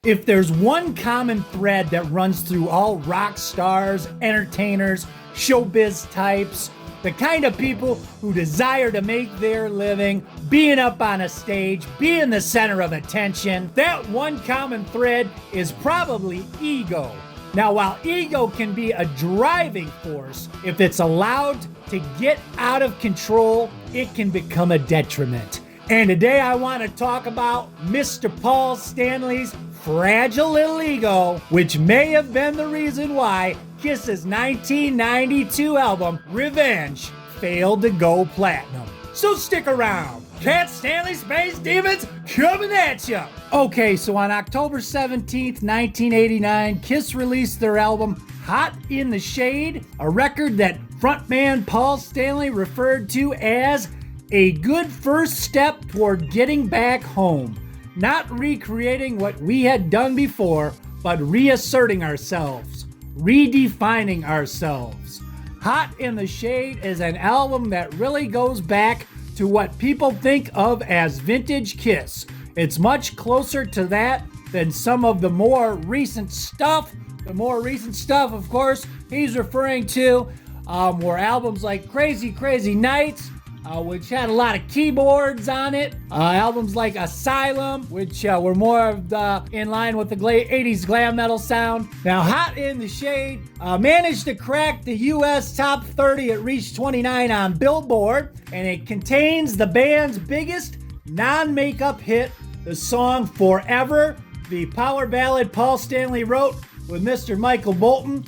If there's one common thread that runs through all rock stars, entertainers, showbiz types, the kind of people who desire to make their living being up on a stage, being the center of attention, that one common thread is probably ego. Now, while ego can be a driving force, if it's allowed to get out of control, it can become a detriment. And today I want to talk about Mr. Paul Stanley's fragile little ego, which may have been the reason why Kiss's 1992 album, Revenge, failed to go platinum. So stick around. Cat Stanley Space Demons coming at ya! Okay, so on October 17th, 1989, Kiss released their album Hot in the Shade, a record that frontman Paul Stanley referred to as a good first step toward getting back home. Not recreating what we had done before, but reasserting ourselves, redefining ourselves. Hot in the Shade is an album that really goes back to what people think of as vintage Kiss. It's much closer to that than some of the more recent stuff. The more recent stuff, of course, he's referring to were albums like Crazy Crazy Nights, which had a lot of keyboards on it. Albums like Asylum, which were more of in line with the 80s glam metal sound. Now, Hot in the Shade managed to crack the US top 30. It reached 29 on Billboard, and it contains the band's biggest non-makeup hit, the song Forever, the power ballad Paul Stanley wrote with Mr. Michael Bolton.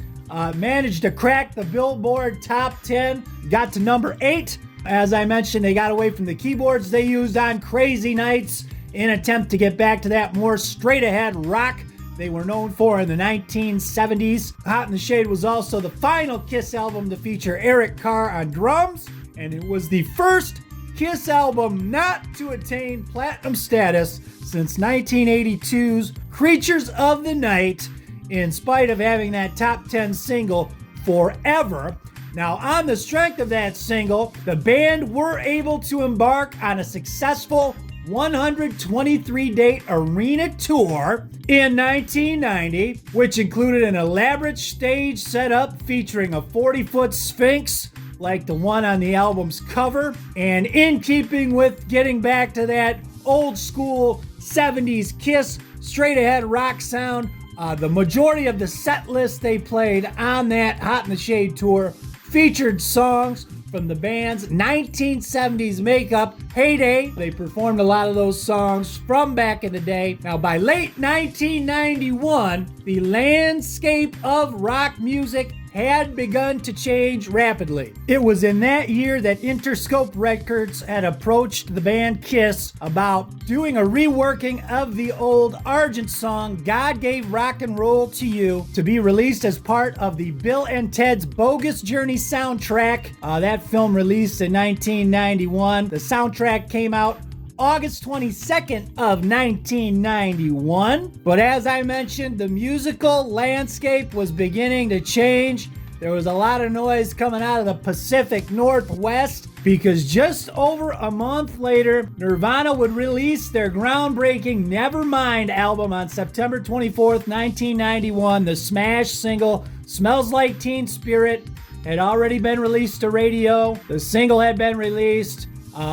Managed to crack the Billboard top 10, got to number 8. As I mentioned, they got away from the keyboards they used on Crazy Nights in an attempt to get back to that more straight-ahead rock they were known for in the 1970s. Hot in the Shade was also the final Kiss album to feature Eric Carr on drums, and it was the first Kiss album not to attain platinum status since 1982's Creatures of the Night, in spite of having that top 10 single, Forever. Now, on the strength of that single, the band were able to embark on a successful 123-date arena tour in 1990, which included an elaborate stage setup featuring a 40-foot Sphinx like the one on the album's cover. And in keeping with getting back to that old school 70s Kiss straight-ahead rock sound, the majority of the set list they played on that Hot in the Shade tour featured songs from the band's 1970s makeup heyday. They performed a lot of those songs from back in the day. Now, by late 1991, the landscape of rock music had begun to change rapidly. It was in that year that Interscope Records had approached the band Kiss about doing a reworking of the old Argent song, God Gave Rock and Roll to You, to be released as part of the Bill and Ted's Bogus Journey soundtrack. That film released in 1991. The soundtrack came out August 22nd of 1991. But as I mentioned, the musical landscape was beginning to change. There was a lot of noise coming out of the Pacific Northwest because just over a month later, Nirvana would release their groundbreaking Nevermind album on September 24th, 1991. The smash single Smells Like Teen Spirit had already been released to radio. The single had been released.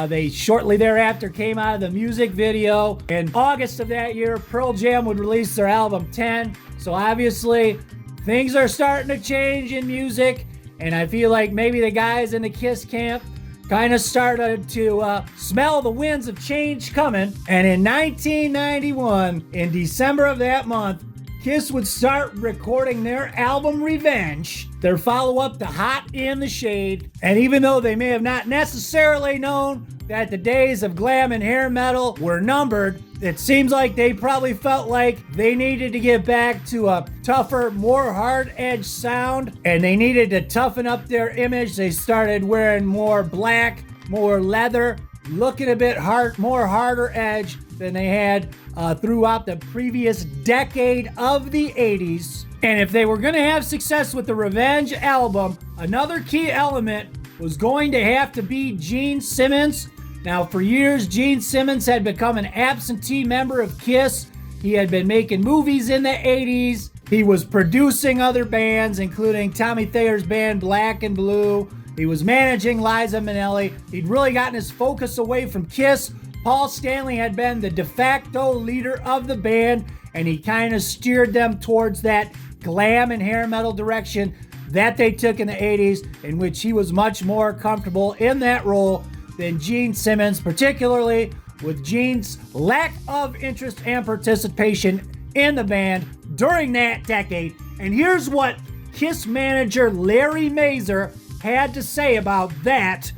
They shortly thereafter came out of the music video. In August of that year, Pearl Jam would release their album 10. So obviously, things are starting to change in music. And I feel like maybe the guys in the Kiss camp kind of started to smell the winds of change coming. And in 1991, in December of that month, Kiss would start recording their album Revenge, their follow-up to Hot in the Shade. And even though they may have not necessarily known that the days of glam and hair metal were numbered, it seems like they probably felt like they needed to get back to a tougher, more hard-edged sound, and they needed to toughen up their image. They started wearing more black, more leather, looking a bit more harder edge than they had throughout the previous decade of the 80s. And if they were going to have success with the Revenge album, another key element was going to have to be Gene Simmons. Now, for years, Gene Simmons had become an absentee member of Kiss. He had been making movies in the 80s. He was producing other bands, including Tommy Thayer's band Black and Blue. He was managing Liza Minnelli. He'd really gotten his focus away from Kiss. Paul Stanley had been the de facto leader of the band, and he kind of steered them towards that glam and hair metal direction that they took in the 80s, in which he was much more comfortable in that role than Gene Simmons, particularly with Gene's lack of interest and participation in the band during that decade. And here's what Kiss manager Larry Mazer had to say about that,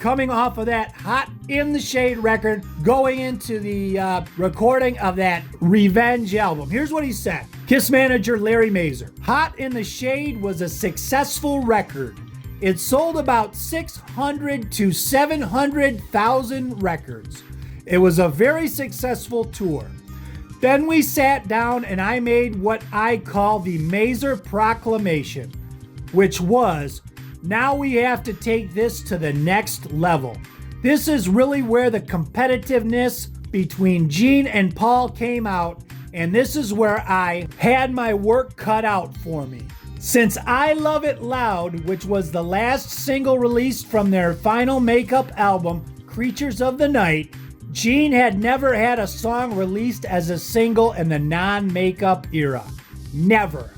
coming off of that Hot in the Shade record, going into the recording of that Revenge album. Here's what he said. Kiss manager Larry Mazer. Hot in the Shade was a successful record. It sold about 600 to 700,000 records. It was a very successful tour. Then we sat down and I made what I call the Mazer Proclamation, which was, now we have to take this to the next level. This is really where the competitiveness between Gene and Paul came out, and this is where I had my work cut out for me. Since I Love It Loud, which was the last single released from their final makeup album, Creatures of the Night, Gene had never had a song released as a single in the non-makeup era. Never.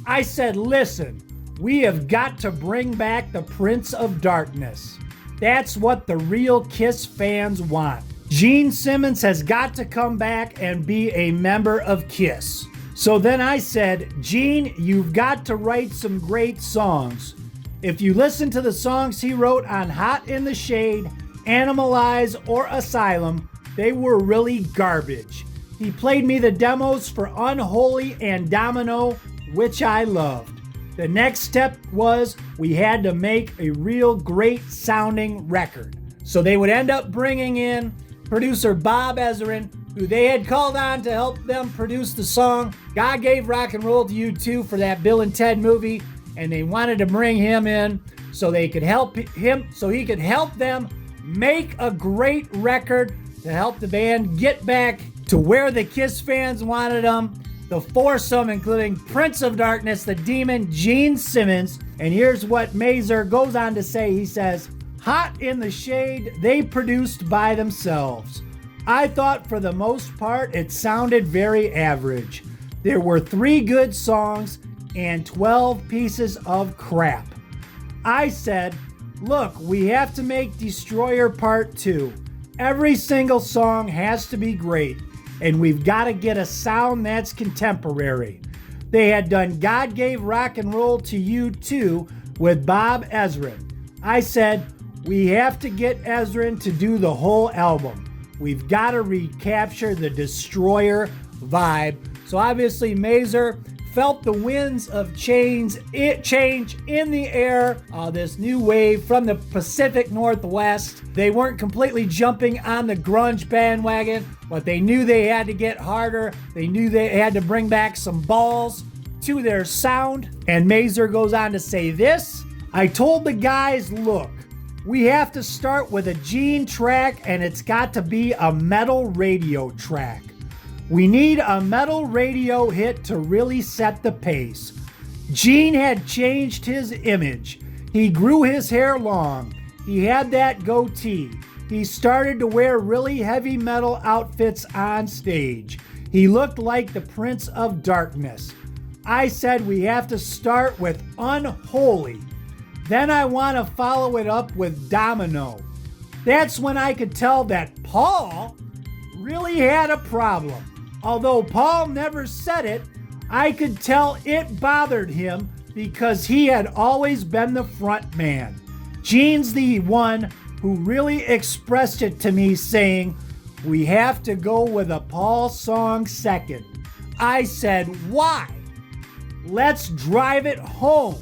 I said, listen, we have got to bring back the Prince of Darkness. That's what the real Kiss fans want. Gene Simmons has got to come back and be a member of Kiss. So then I said, Gene, you've got to write some great songs. If you listen to the songs he wrote on Hot in the Shade, Animalize, or Asylum, they were really garbage. He played me the demos for Unholy and Domino, which I loved. The next step was we had to make a real great sounding record. So they would end up bringing in producer Bob Ezrin, who they had called on to help them produce the song God Gave Rock and Roll to You Too for that Bill and Ted movie, and they wanted to bring him in so they could help him, so he could help them make a great record to help the band get back to where the Kiss fans wanted them. The foursome, including Prince of Darkness, the Demon, Gene Simmons. And here's what Mazer goes on to say. He says, Hot in the Shade, they produced by themselves. I thought for the most part it sounded very average. There were 3 good songs and 12 pieces of crap. I said, look, we have to make Destroyer Part 2. Every single song has to be great. And we've got to get a sound that's contemporary. They had done God Gave Rock and Roll to You Too with Bob Ezrin. I said, we have to get Ezrin to do the whole album. We've got to recapture the Destroyer vibe. So obviously Mazer felt the winds of change in the air, this new wave from the Pacific Northwest. They weren't completely jumping on the grunge bandwagon, but they knew they had to get harder. They knew they had to bring back some balls to their sound. And Mazer goes on to say this, I told the guys, look, we have to start with a Gene track, and it's got to be a metal radio track. We need a metal radio hit to really set the pace. Gene had changed his image. He grew his hair long. He had that goatee. He started to wear really heavy metal outfits on stage. He looked like the Prince of Darkness. I said we have to start with Unholy. Then I want to follow it up with Domino. That's when I could tell that Paul really had a problem. Although Paul never said it, I could tell it bothered him because he had always been the front man. Gene's the one who really expressed it to me, saying, we have to go with a Paul song second. I said, why? Let's drive it home.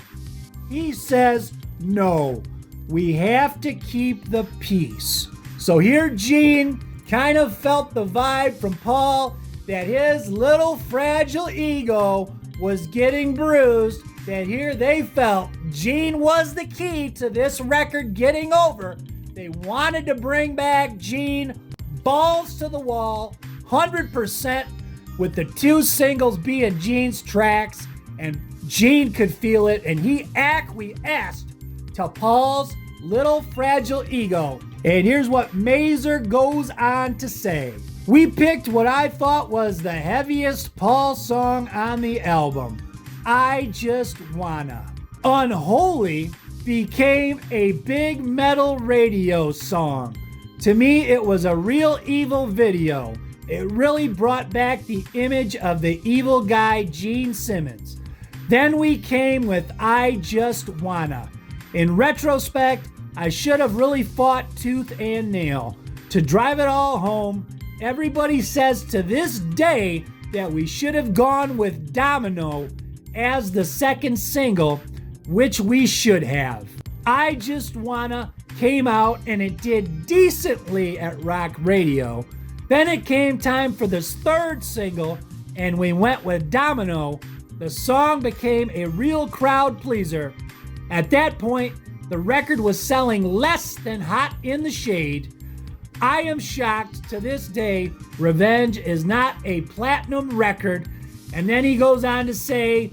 He says, no, we have to keep the peace. So here Gene kind of felt the vibe from Paul that his little fragile ego was getting bruised, that here they felt Gene was the key to this record getting over. They wanted to bring back Gene, balls to the wall, 100%, with the two singles being Gene's tracks, and Gene could feel it, and he acquiesced to Paul's little fragile ego. And here's what Mazer goes on to say. We picked what I thought was the heaviest Paul song on the album, I Just Wanna. Unholy became a big metal radio song. To me, it was a real evil video. It really brought back the image of the evil guy Gene Simmons. Then we came with I Just Wanna. In retrospect, I should have really fought tooth and nail. To drive it all home, everybody says to this day that we should have gone with Domino as the second single, which we should have. I Just Wanna came out and it did decently at rock radio. Then it came time for this third single, and we went with Domino. The song became a real crowd pleaser. At that point, the record was selling less than Hot in the Shade. I am shocked to this day Revenge is not a platinum record. And then he goes on to say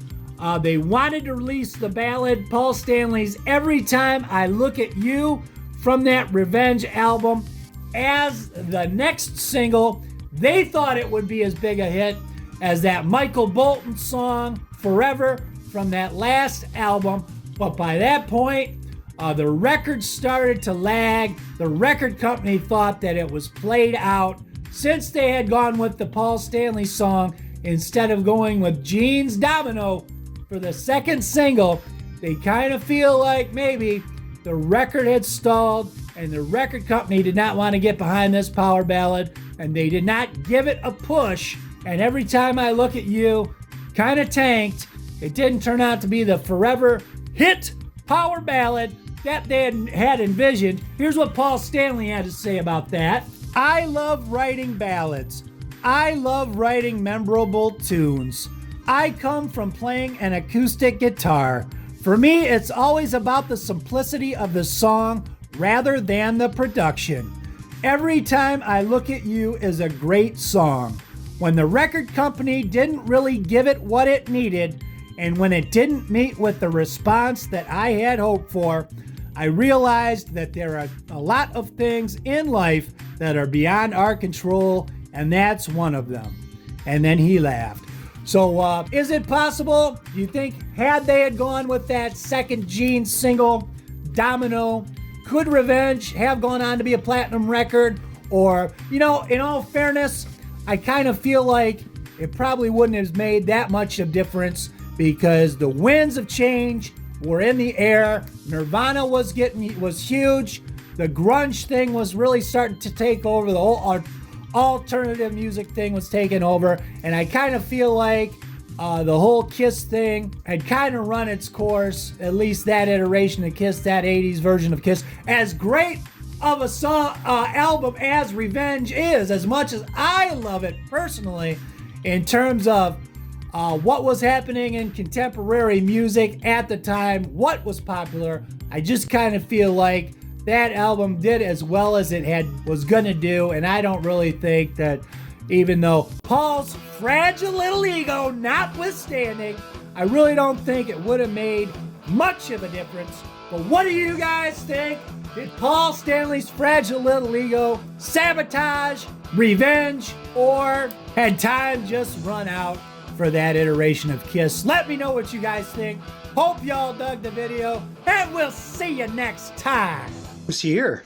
they wanted to release the ballad Paul Stanley's Every Time I Look at You from that Revenge album as the next single. They thought it would be as big a hit as that Michael Bolton song Forever from that last album. But by that point, the record started to lag. The record company thought that it was played out since they had gone with the Paul Stanley song instead of going with Gene's Domino for the second single. They kind of feel like maybe the record had stalled and the record company did not want to get behind this power ballad, and they did not give it a push. And Every Time I Look at You kind of tanked. It didn't turn out to be the forever hit power ballad that they had envisioned. Here's what Paul Stanley had to say about that. I love writing ballads. I love writing memorable tunes. I come from playing an acoustic guitar. For me, it's always about the simplicity of the song rather than the production. Every Time I Look at You is a great song. When the record company didn't really give it what it needed, and when it didn't meet with the response that I had hoped for, I realized that there are a lot of things in life that are beyond our control, and that's one of them. And then he laughed. So is it possible, do you think, had they had gone with that second Gene single, Domino, could Revenge have gone on to be a platinum record? Or, in all fairness, I kind of feel like it probably wouldn't have made that much of a difference because the winds of change were in the air. Nirvana was huge. The grunge thing was really starting to take over. The whole alternative music thing was taking over. And I kind of feel like the whole Kiss thing had kind of run its course, at least that iteration of Kiss, that 80s version of Kiss. As great of a song album as Revenge is, as much as I love it personally, in terms of what was happening in contemporary music at the time, what was popular, I just kind of feel like that album did as well as it was gonna do, and I don't really think that, even though Paul's fragile little ego notwithstanding, I really don't think it would have made much of a difference. But what do you guys think? Did Paul Stanley's fragile little ego sabotage Revenge, or had time just run out for that iteration of Kiss? Let me know what you guys think. Hope y'all dug the video, and we'll see you next time. Who's here?